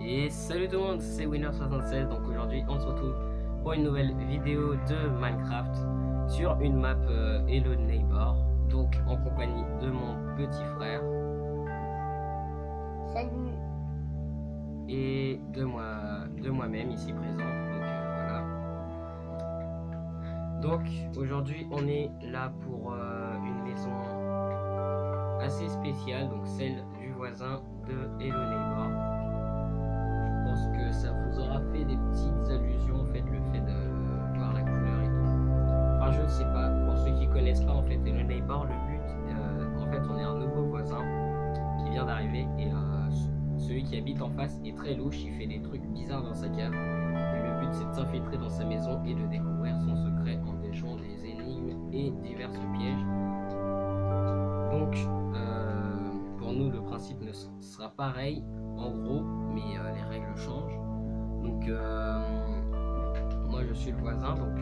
Et salut tout le monde, c'est Winner76. Donc aujourd'hui on se retrouve pour une nouvelle vidéo de Minecraft sur une map Hello Neighbor, donc en compagnie de mon petit frère. Salut. Et de moi-même ici présent. Donc voilà. Donc aujourd'hui on est là pour une maison assez spéciale, donc celle du voisin de Hello Neighbor. Je pense que ça vous aura fait des petites allusions, en fait, le fait de voir la couleur et tout. Enfin, je ne sais pas. Pour ceux qui connaissent pas, en fait, Hello Neighbor, le but, en fait, on est un nouveau voisin qui vient d'arriver et celui qui habite en face est très louche. Il fait des trucs bizarres dans sa cave. Et le but, c'est de s'infiltrer dans sa maison et de découvrir son secret en déjouant des énigmes et divers pièges. Donc, pour nous, le principe ne sera pareil, en gros, mais les règles changent. Donc, moi, je suis le voisin, donc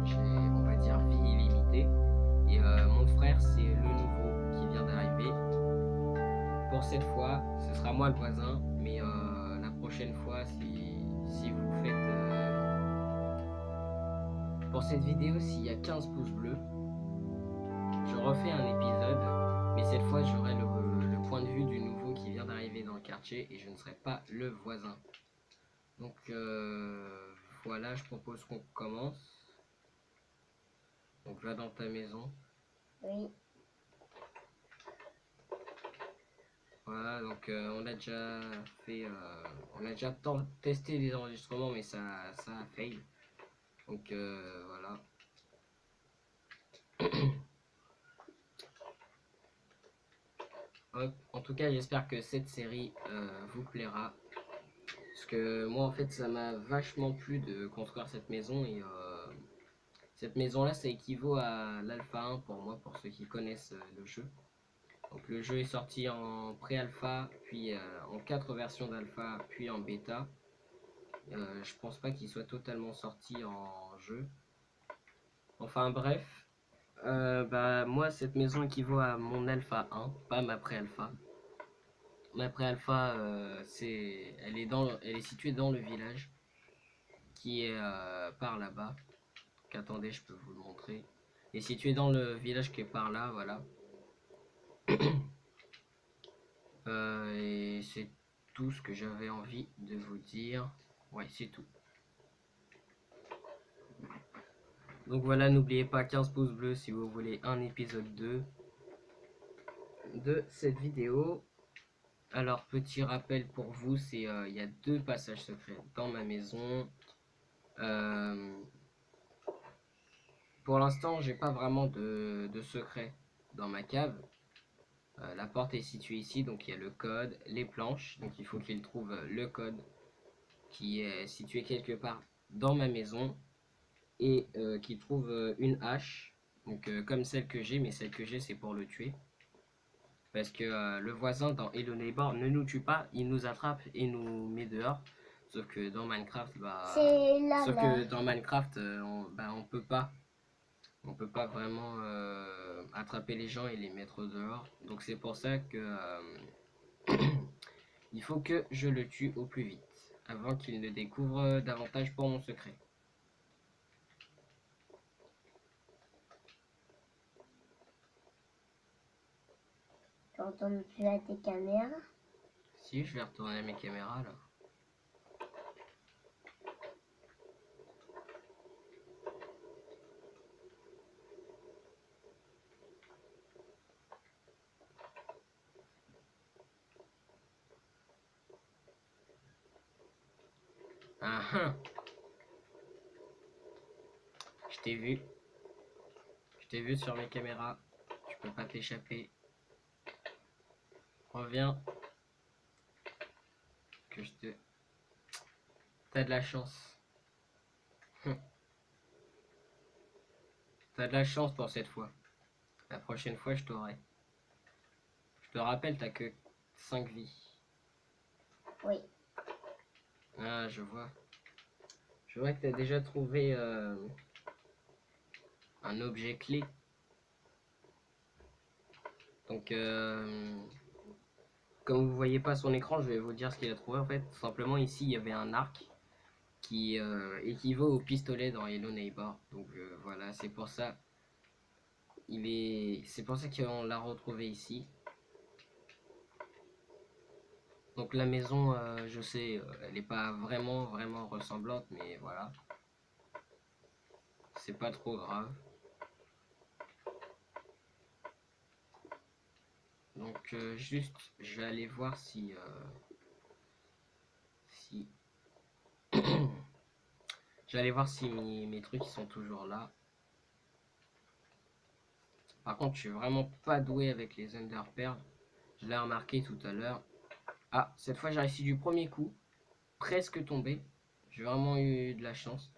j'ai, on va dire, vie illimitée. Et mon frère, c'est le nouveau qui vient d'arriver. Pour cette fois, ce sera moi le voisin, mais la prochaine fois, si vous faites... pour cette vidéo, s'il y a 15 pouces bleus, je refais un épisode, mais cette fois j'aurai le point de vue du nouveau qui vient d'arriver dans le quartier et je ne serai pas le voisin. Donc voilà, je propose qu'on commence. Donc va dans ta maison. Oui. Voilà, donc on a déjà fait, on a déjà testé les enregistrements, mais ça a fail. Donc voilà. En tout cas, j'espère que cette série vous plaira. Parce que moi, en fait, ça m'a vachement plu de construire cette maison. Et cette maison-là, ça équivaut à l'Alpha 1 pour moi, pour ceux qui connaissent le jeu. Donc le jeu est sorti en pré-alpha, puis en 4 versions d'alpha, puis en bêta. Je pense pas qu'il soit totalement sorti en jeu. Enfin bref. Bah, moi, cette maison équivaut à mon alpha 1, pas ma pré-alpha. Ma pré-alpha, elle est située dans le village, qui est par là-bas. Attendez, je peux vous le montrer. Elle est située dans le village qui est par là, voilà. Et c'est tout ce que j'avais envie de vous dire. Ouais, c'est tout. Donc voilà, n'oubliez pas 15 pouces bleus si vous voulez un épisode 2 de cette vidéo. Alors, petit rappel pour vous, c'est il y a 2 passages secrets dans ma maison. Pour l'instant, j'ai pas vraiment de secret dans ma cave. La porte est située ici, donc il y a le code, les planches, donc il faut qu'il trouve le code qui est situé quelque part dans ma maison et qu'il trouve une hache, donc comme celle que j'ai, mais celle que j'ai c'est pour le tuer. Parce que le voisin dans Hello Neighbor ne nous tue pas, il nous attrape et nous met dehors. Sauf que dans Minecraft, on peut pas. On peut pas vraiment attraper les gens et les mettre dehors. Donc c'est pour ça que il faut que je le tue au plus vite, avant qu'il ne découvre davantage pour mon secret. Tu retournes plus à tes caméras. Si, je vais retourner à mes caméras là. Ah ah. Je t'ai vu. Je t'ai vu sur mes caméras. Tu peux pas t'échapper. Reviens. Que je te... T'as de la chance. T'as de la chance pour cette fois. La prochaine fois, je t'aurai. Je te rappelle, t'as que 5 vies. Oui. Ah, je vois. Je vois que t'as déjà trouvé un objet clé. Donc, Comme vous voyez pas son écran, je vais vous dire ce qu'il a trouvé en fait. Tout simplement ici il y avait un arc qui équivaut au pistolet dans Hello Neighbor. Donc voilà, c'est pour ça. C'est pour ça qu'on l'a retrouvé ici. Donc la maison, je sais, elle n'est pas vraiment ressemblante, mais voilà. C'est pas trop grave. Donc juste, je vais aller voir si... je vais aller voir si mes trucs ils sont toujours là. Par contre, je suis vraiment pas doué avec les Ender Pearls. Je l'ai remarqué tout à l'heure. Ah, cette fois j'ai réussi du premier coup. Presque tombé. J'ai vraiment eu de la chance.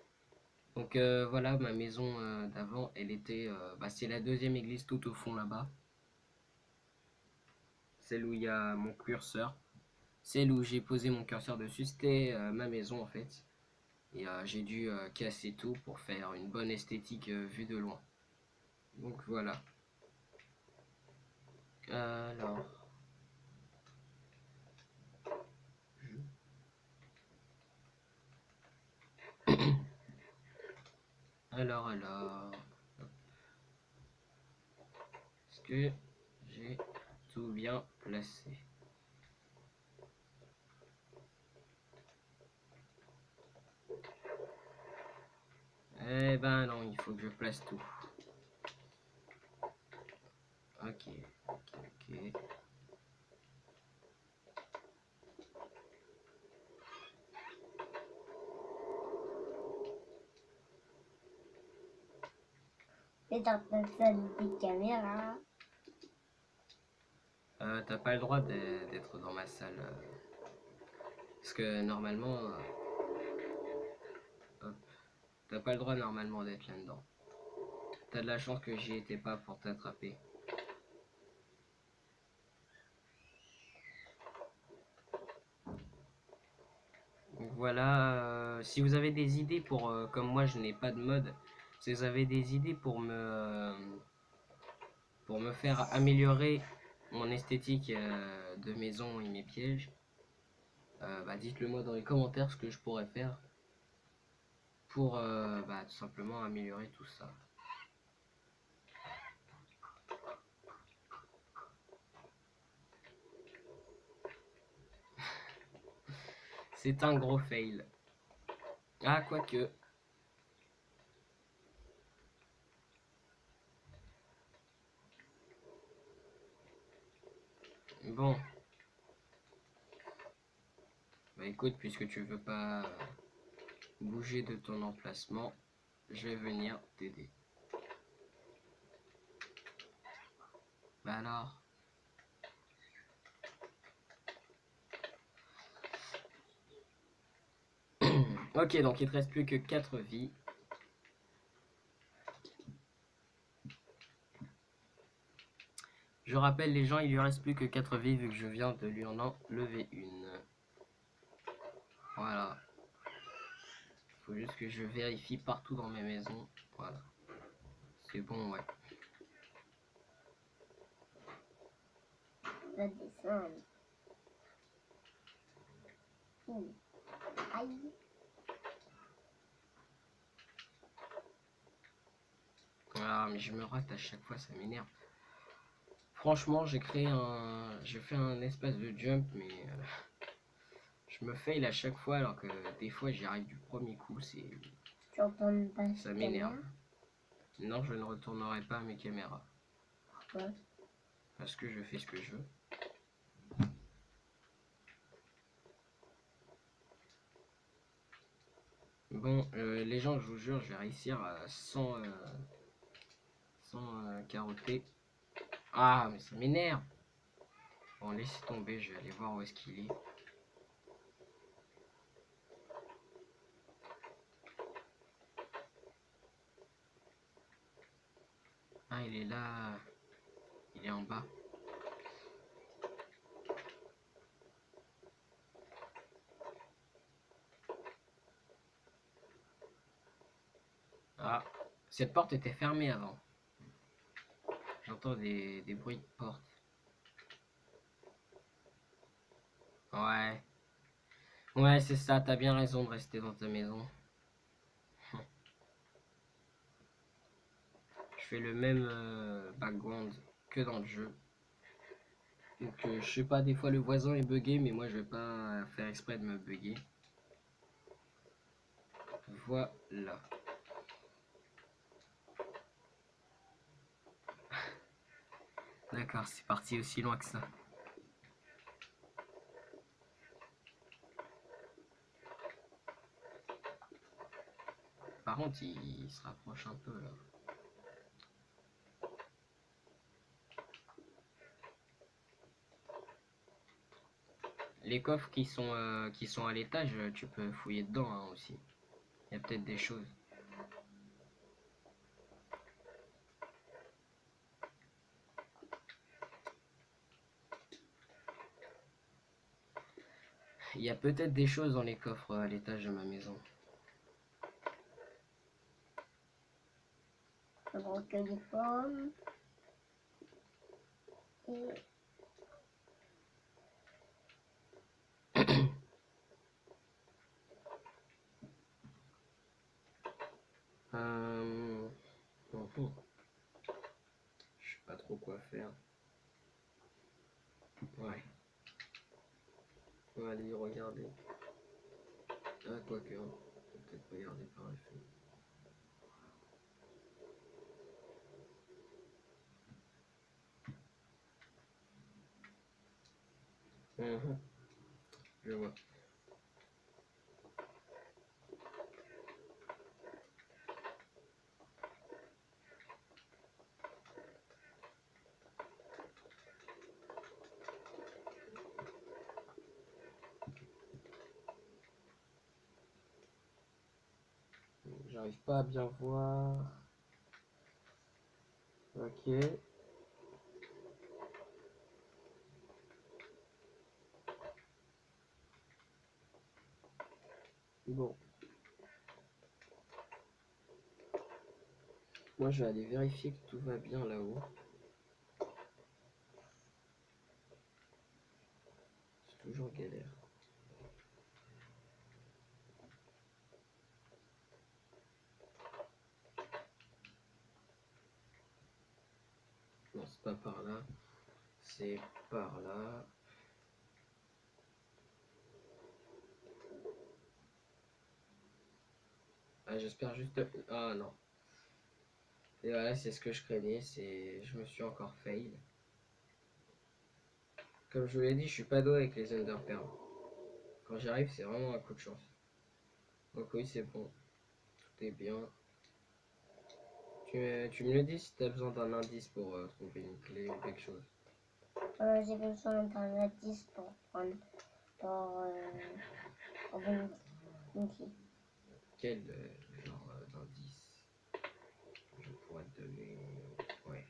Donc voilà, ma maison d'avant, elle était... c'est la deuxième église tout au fond là-bas. Celle où il y a mon curseur. Celle où j'ai posé mon curseur dessus, c'était ma maison en fait. Et j'ai dû casser tout pour faire une bonne esthétique vue de loin. Donc voilà. Alors... alors... Est-ce que j'ai tout bien placé? Eh ben non, il faut que je place tout. Ok. Mais dans ta salle des caméras. T'as pas le droit d'être dans ma salle. Parce que normalement... hop, t'as pas le droit normalement d'être là-dedans. T'as de la chance que j'y étais pas pour t'attraper. Donc voilà, si vous avez des idées pour... comme moi je n'ai pas de mode, si vous avez des idées pour me faire améliorer mon esthétique de maison et mes pièges, dites-le moi dans les commentaires ce que je pourrais faire pour tout simplement améliorer tout ça. C'est un gros fail. Ah, quoique. Bon. Bah écoute, puisque tu veux pas bouger de ton emplacement, je vais venir t'aider. Bah alors. Ok, donc il te reste plus que 4 vies. Je rappelle les gens, il lui reste plus que 4 vies vu que je viens de lui en enlever une. Voilà. Faut juste que je vérifie partout dans mes maisons. Voilà. C'est bon, ouais. Va descendre. Aïe. Ah, mais je me rate à chaque fois, ça m'énerve. Franchement, j'ai fait un espace de jump, mais je me fail à chaque fois, alors que des fois j'y arrive du premier coup, Tu retournes pas ça m'énerve. Non, je ne retournerai pas à mes caméras. Pourquoi? Parce que je fais ce que je veux. Bon, les gens, je vous jure, je vais réussir sans carotter. Ah, mais ça m'énerve. Bon, laissez tomber, je vais aller voir où est-ce qu'il est. Ah, il est là. Il est en bas. Ah, cette porte était fermée avant. J'entends des bruits de porte. Ouais. Ouais, c'est ça, t'as bien raison de rester dans ta maison. Je fais le même background que dans le jeu. Donc je sais pas, des fois le voisin est bugué, mais moi je vais pas faire exprès de me bugger. Voilà. D'accord, c'est parti aussi loin que ça. Par contre, il se rapproche un peu là. Les coffres qui sont à l'étage, tu peux fouiller dedans hein, aussi. Il y a peut-être des choses. Il y a peut-être des choses dans les coffres à l'étage de ma maison. Je recueille les pommes. Et Mhm. Je sais pas trop quoi faire. Ouais. On va aller regarder. Ah, quoique, hein. On peut peut-être regarder par la fenêtre. Mhm. Je vois. J'arrive pas à bien voir. Ok. Bon. Moi, je vais aller vérifier que tout va bien là-haut. C'est toujours galère. Non, c'est pas par là. C'est par là. Ah, j'espère juste... Ah, non. Et voilà, c'est ce que je craignais. Je me suis encore fail. Comme je vous l'ai dit, je suis pas doué avec les Enderpearls. Quand j'y arrive, c'est vraiment un coup de chance. Donc oui, c'est bon. Tout est bien. Tu me le dis si tu as besoin d'un indice pour trouver une clé ou quelque chose. j'ai besoin d'un indice pour prendre pour une clé. Quel genre d'indice je pourrais te donner? Ouais.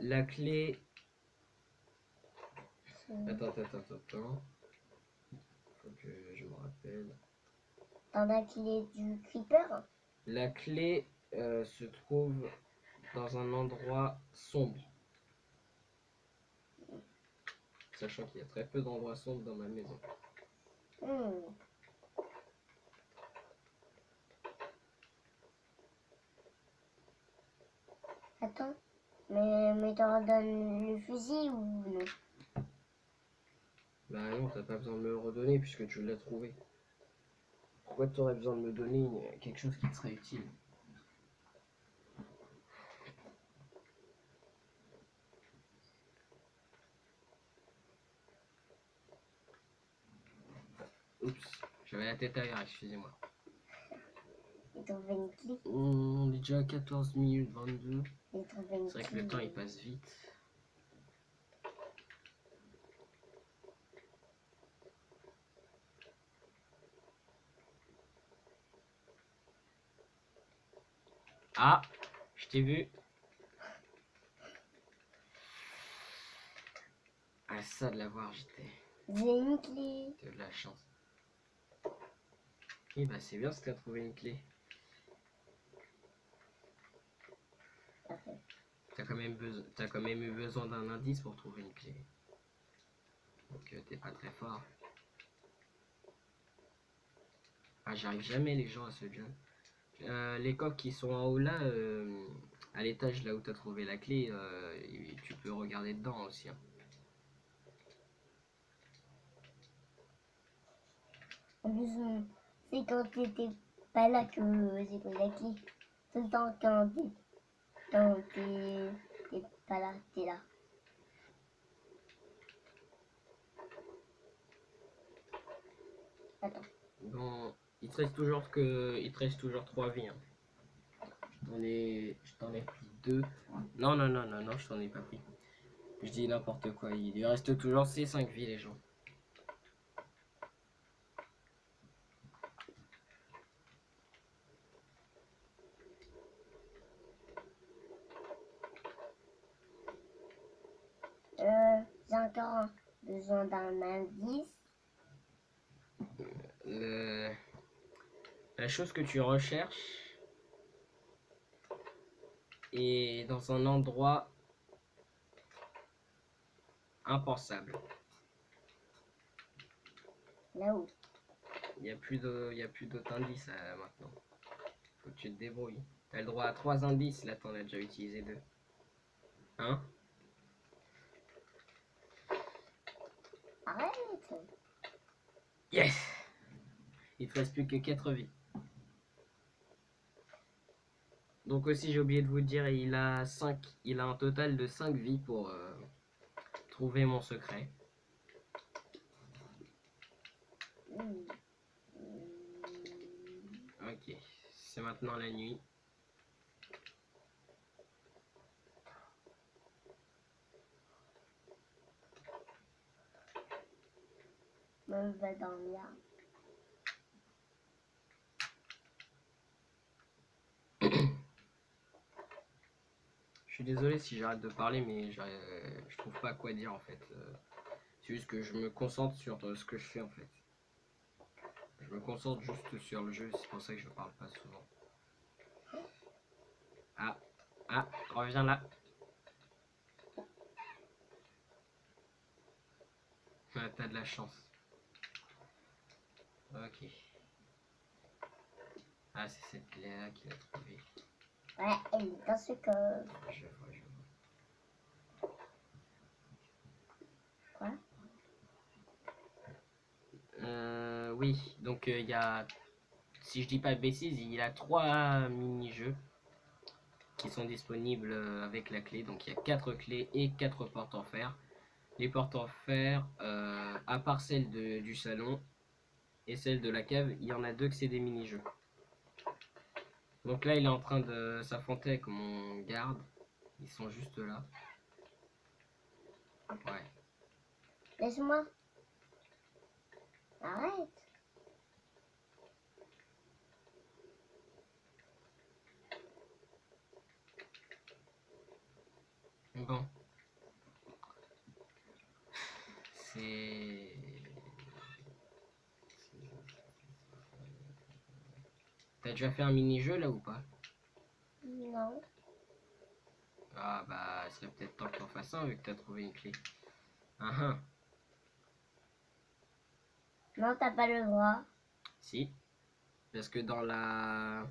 La clé... Attends. Faut que je me rappelle. Dans la clé du creeper. La clé se trouve dans un endroit sombre. Sachant qu'il y a très peu d'endroits sombres dans ma maison. Hmm. Attends, mais t'en donnes le fusil ou non? Bah non, t'as pas besoin de me le redonner puisque tu l'as trouvé. Pourquoi tu aurais besoin de me donner quelque chose qui te serait utile? Oups, j'avais la tête ailleurs, excusez-moi. J'ai trouvé une clé. On est déjà à 14 minutes 22. J'ai trouvé une C'est vrai que clé. le temps il passe vite. Ah, je t'ai vu. Ah ça de l'avoir, J'ai une clé. t'as de la chance. Et bah c'est bien si t'as trouvé une clé. Parfait. T'as quand même eu besoin d'un indice pour trouver une clé. que t'es pas très fort. Ah, j'arrive jamais les gens à ce jeu. Les coques qui sont en haut là, à l'étage là où t'as trouvé la clé, tu peux regarder dedans aussi. Hein. En plus, c'est quand t'étais pas là que j'ai pris la clé. Tout le temps quand t'es pas là, t'es là. Attends. Bon, il te reste toujours 3 vies. Hein. Je t'en ai pris 2. Non, non, non, non, non, je t'en ai pas pris. Je dis n'importe quoi. Il lui reste toujours ces 5 vies, les gens. J'ai encore besoin d'un indice. La chose que tu recherches est dans un endroit impensable. Là-haut. Il n'y a plus d'autres indices maintenant. Faut que tu te débrouilles. T'as le droit à 3 indices, là t'en as déjà utilisé 2. Hein? Arrête. Yes! Il te reste plus que 4 vies. Donc aussi j'ai oublié de vous dire, il a un total de 5 vies pour trouver mon secret. Ok, c'est maintenant la nuit. Je vais dormir. Je suis désolé si j'arrête de parler, mais je trouve pas quoi dire en fait. C'est juste que je me concentre sur ce que je fais en fait. Je me concentre juste sur le jeu, c'est pour ça que je parle pas souvent. Ah, reviens là. Ah, t'as de la chance. Ok. Ah, c'est cette clé-là qu'il a trouvée. Ouais, elle est dans ce coffre. Je vois, je vois. Quoi? Oui, donc il y a, si je dis pas de bêtises, il y a 3 mini-jeux qui sont disponibles avec la clé. Donc il y a 4 clés et 4 portes en fer. Les portes en fer, à part celle du salon et celle de la cave, il y en a 2 que c'est des mini-jeux. Donc là, il est en train de s'affronter avec mon garde. Ils sont juste là. Ouais. Laisse-moi. Arrête. Bon. C'est... T'as déjà fait un mini-jeu là ou pas? Non. Ah bah, il serait peut-être temps que t'en fasses un vu que t'as trouvé une clé. Ah ah. Non, t'as pas le droit. Si. Parce que dans la...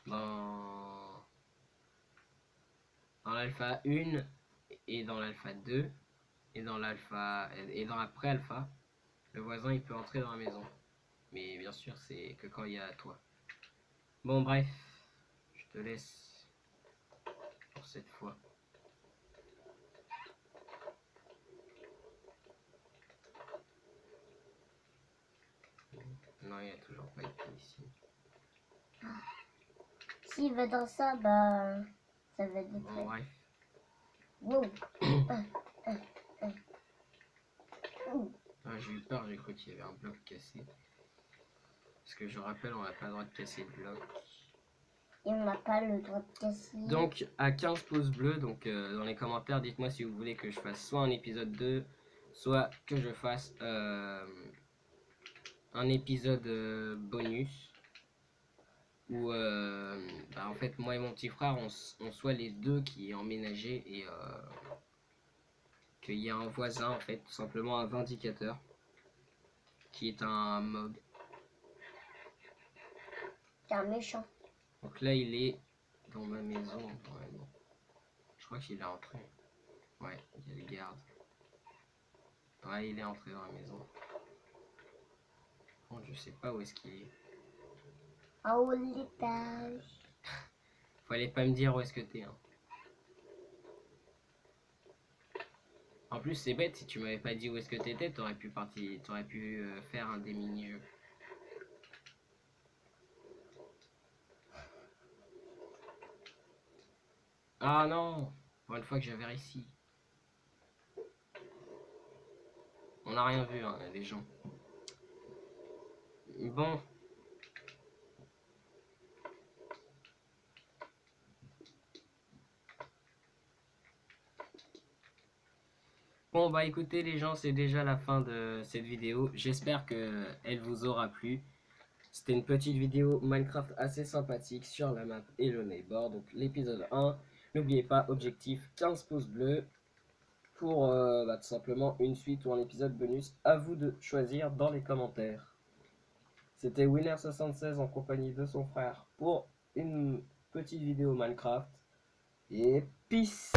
Dans l'alpha 1 et dans l'alpha 2 et dans l'alpha et dans la pré-alpha, le voisin il peut entrer dans la maison. Mais bien sûr, c'est que quand il y a toi. Bon bref, je te laisse pour cette fois. Non, il n'y a toujours pas été ici. S'il va dans ça, bah, ça va être Bon bref. Wow. Ah, j'ai eu peur, j'ai cru qu'il y avait un bloc cassé. Parce que je rappelle, on n'a pas le droit de casser le bloc. Et on n'a pas le droit de casser. Donc à 15 pouces bleus, donc dans les commentaires, dites-moi si vous voulez que je fasse soit un épisode 2, soit que je fasse un épisode bonus. où en fait moi et mon petit frère on soit les deux qui est emménagé et qu'il y a un voisin en fait, tout simplement un vindicateur qui est un mob. C'est un méchant. Donc là il est dans ma maison normalement. Je crois qu'il est entré. Ouais, il y a les gardes. Ouais, il est entré dans la maison. Bon, je sais pas où est-ce qu'il est. En haut de l'étage. Fallait pas me dire où est-ce que t'es. Hein. En plus, c'est bête, si tu m'avais pas dit où est-ce que t'étais, t'aurais pu faire un des mini-jeux. Ah non! Pour une fois que j'avais réussi. On n'a rien vu, hein, les gens. Bon. Bon bah écoutez les gens, c'est déjà la fin de cette vidéo. J'espère que elle vous aura plu. C'était une petite vidéo Minecraft assez sympathique sur la map Hello Neighbor. Donc l'épisode 1. N'oubliez pas, objectif 15 pouces bleus pour tout simplement une suite ou un épisode bonus. À vous de choisir dans les commentaires. C'était Winner76 en compagnie de son frère pour une petite vidéo Minecraft. Et peace!